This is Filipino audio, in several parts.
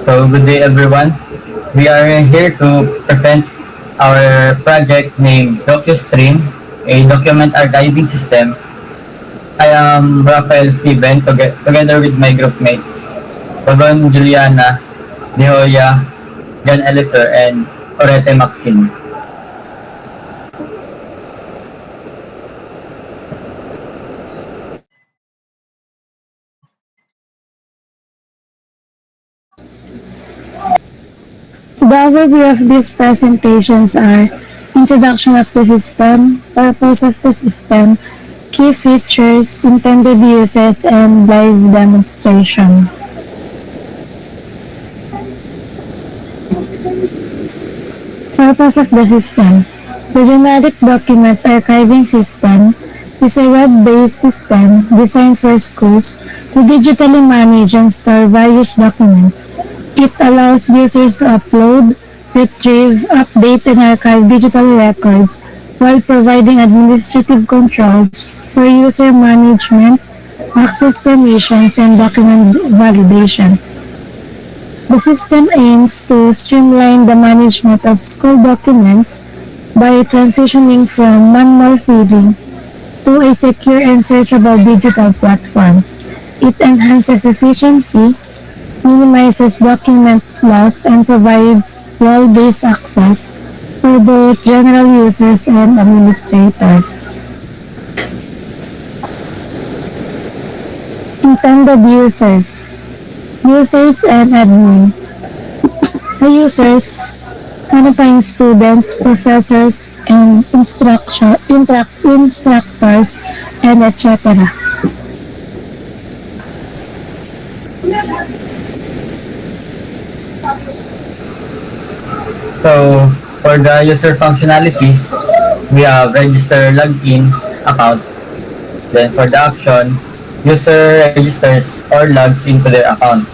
So good day everyone. We are here to present our project named DocuStream, a document archiving system. I am Rafael Steven together with my group mates, Bagon Juliana, Dehoya, John Eliser, and Orete Maxine. The overview of these presentations are introduction of the system, purpose of the system, key features, intended uses, and live demonstration. Purpose of the system. The generic document archiving system is a web-based system designed for schools to digitally manage and store various documents. It allows users to upload, retrieve, update, and archive digital records while providing administrative controls for user management, access permissions, and document validation. The system aims to streamline the management of school documents by transitioning from manual filling to a secure and searchable digital platform. It enhances efficiency, minimizes document loss, and provides role-based access for both general users and administrators. Intended users. Users and admin. Sa users, ano pa yung students, professors, and instructors, and etc. So for the user functionalities, we have register login account. Then for the action, user registers or logs into their account.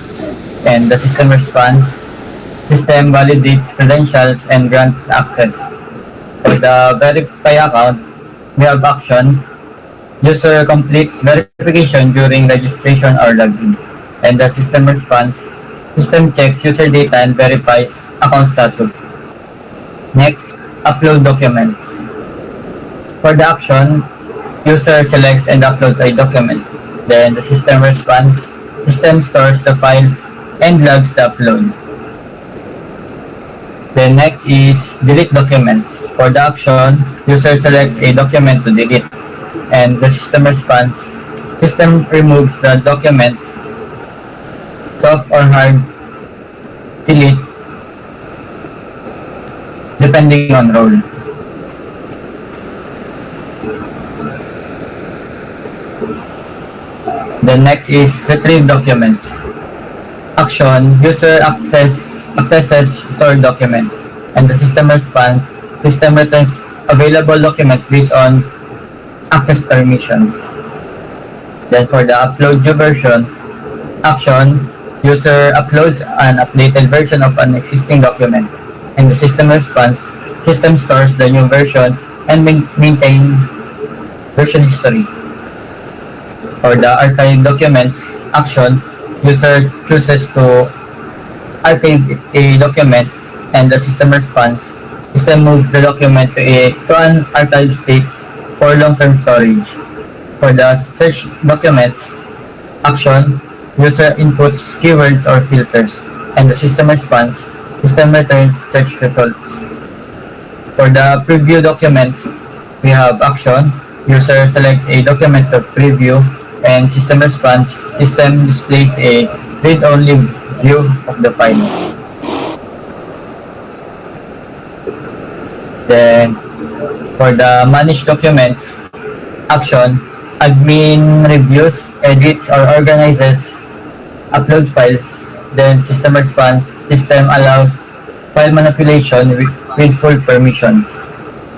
And the system responds, system validates credentials and grants access. For the verify account, we have actions. User completes verification during registration or login. And the system responds, system checks user data and verifies account status. Next, upload documents. For the action, user selects and uploads a document. Then the system responds, system stores the file and logs the upload. Then next is delete documents. For the action, user selects a document to delete. And the system responds, system removes the document, soft or hard delete, depending on role. The next is retrieve documents. Action, user accesses stored documents, and the system responds, system returns available documents based on access permissions. Then for the upload new version, action, user uploads an updated version of an existing document, and the system responds, system stores the new version and maintains version history. For the archive documents action, user chooses to archive a document, and the system responds, system moves the document to an archive state for long-term storage. For the search documents action, user inputs keywords or filters, and the system responds, system returns search results. For the preview documents, we have action, user selects a document to preview, and system response, system displays a read-only view of the file. Then, for the manage documents action, admin reviews, edits, or organizes upload files. Then system response, system allows file manipulation with full permissions.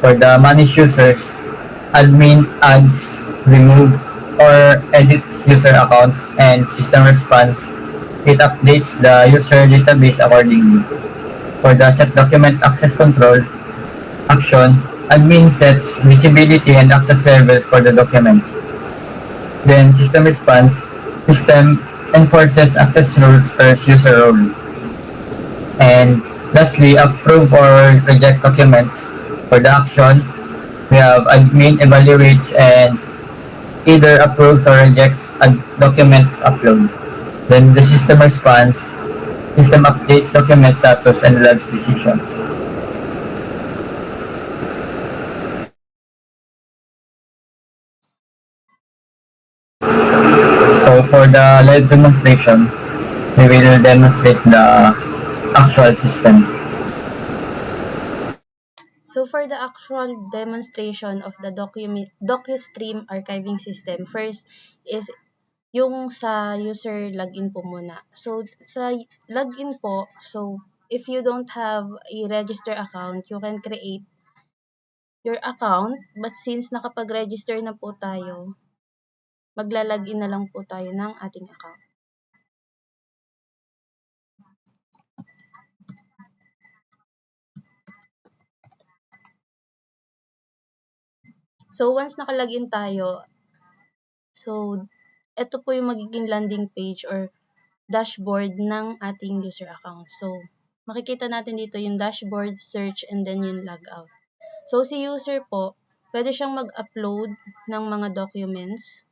For the manage users, admin adds, remove, or edits user accounts, and system response, it updates the user database accordingly. For the set document access control action, admin sets visibility and access level for the documents. Then system response, system enforces access rules per user role. And lastly, approve or reject documents. For the action, we have admin evaluates and either approves or rejects a document upload. Then the system responds, system updates document status and logs decisions. So for the live demonstration, we will demonstrate the actual system. So for the actual demonstration of the DocuStream archiving system, first is yung sa user login po muna. So sa login po, so if you don't have a register account, you can create your account. But since nakapag-register na po tayo, magla-login na lang po tayo ng ating account. So once nakalagin tayo, so ito po yung magiging landing page or dashboard ng ating user account. So makikita natin dito yung dashboard, search, and then yung logout. So si user po, pwede siyang mag-upload ng mga documents.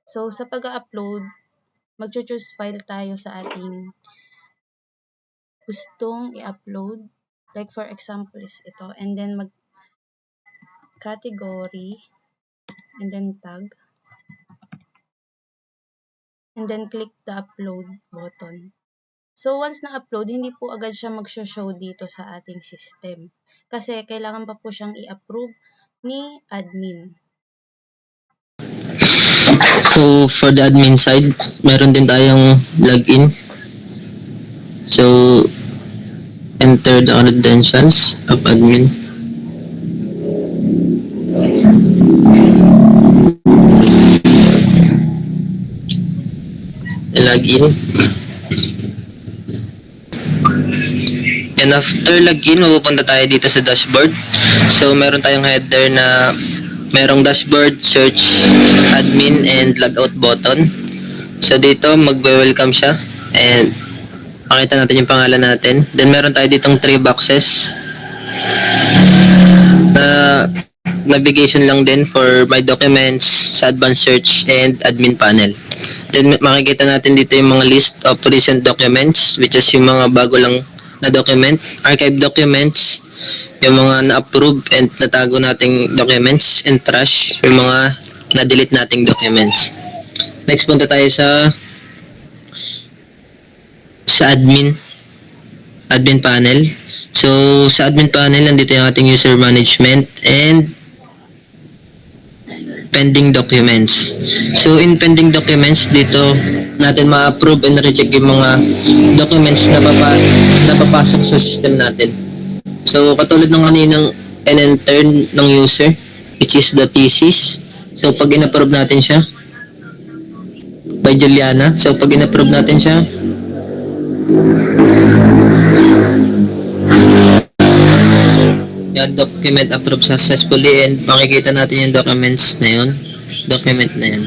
So sa pag-upload, mag-choose file tayo sa ating gustong i-upload. Like for example is ito. And then mag-category, and then tag. And then click the upload button. So once na-upload, hindi po agad siya mag-show dito sa ating system. Kasi kailangan pa po siyang i-approve ni admin. So for the admin side, meron din tayong login. So enter the credentials of admin. Login. And after login, mapupunta tayo dito sa dashboard. So meron tayong header na merong dashboard, search, admin, and logout button. So dito, magwe-welcome siya. And makita natin yung pangalan natin. Then meron tayo ditong 3 boxes na navigation lang din for my documents, sa advanced search, and admin panel. Then makikita natin dito yung mga list of recent documents, which is yung mga bago lang na document, archive documents, yung mga na-approve and natago nating documents, and trash, yung mga na-delete nating documents. Next, punta tayo sa admin panel. So sa admin panel, nandito yung ating user management and pending documents. So in pending documents, dito natin ma-approve and reject yung mga documents na papasok sa system natin. So katulad ng kaninang in-enter ng user, which is the thesis. So pag in-approve natin siya by Juliana, so pag in-approve natin siya, yung document approved successfully, and makikita natin yung documents na yun, document na yun,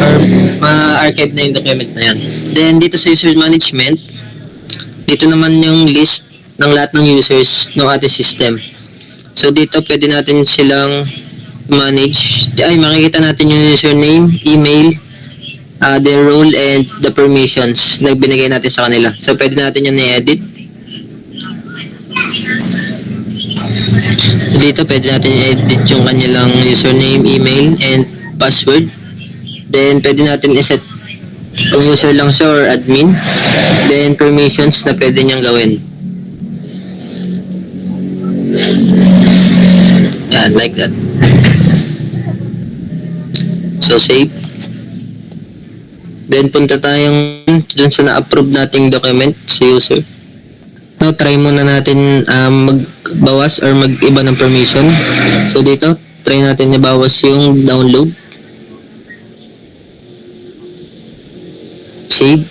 or ma-archive na yung document na yun. Then dito sa user management, dito naman yung list ng lahat ng users ng ating system. So dito pwede natin silang manage. Makikita natin yung username, email, their role, and the permissions na binigay natin sa kanila. So pwede natin yung i-edit. Dito pwede natin i-edit yung kanilang username, email, and password. Then pwede natin i-set kung user lang siya or admin. Then permissions na pwede niyang gawin. Yan, like that. So save. Then punta tayong dun sa na-approve nating document sa user. Now try muna natin magbawas or mag-iba ng permission. So dito, try natin ibawas yung download. Save.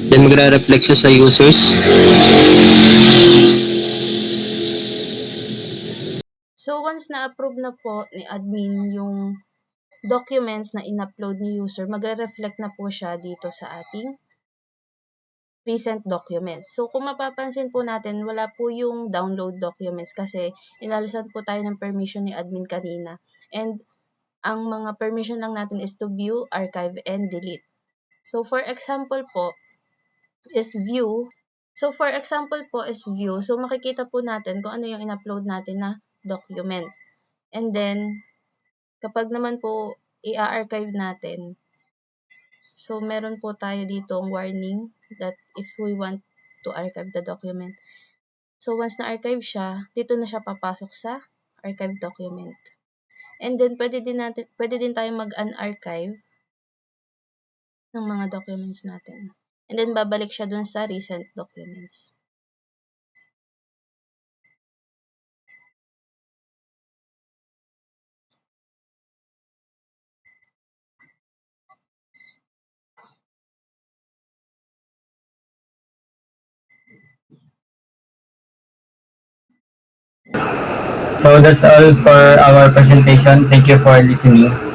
Then magre-reflect siya sa users. So once na-approve na po ni admin yung documents na in-upload ni user, magre-reflect na po siya dito sa ating recent documents. So, kung mapapansin po natin, wala po yung download documents kasi inalisan po tayo ng permission ni admin kanina. And ang mga permission lang natin is to view, archive, and delete. So, for example po, is view. So, makikita po natin kung ano yung in-upload natin na document. And then, kapag naman po i-archive natin, so meron po tayo dito ang warning that if we want to archive the document. So, once na-archive siya, dito na siya papasok sa archive document. And then, pwede din tayo mag-unarchive ng mga documents natin. And then, babalik siya dun sa recent documents. So that's all for our presentation. Thank you for listening.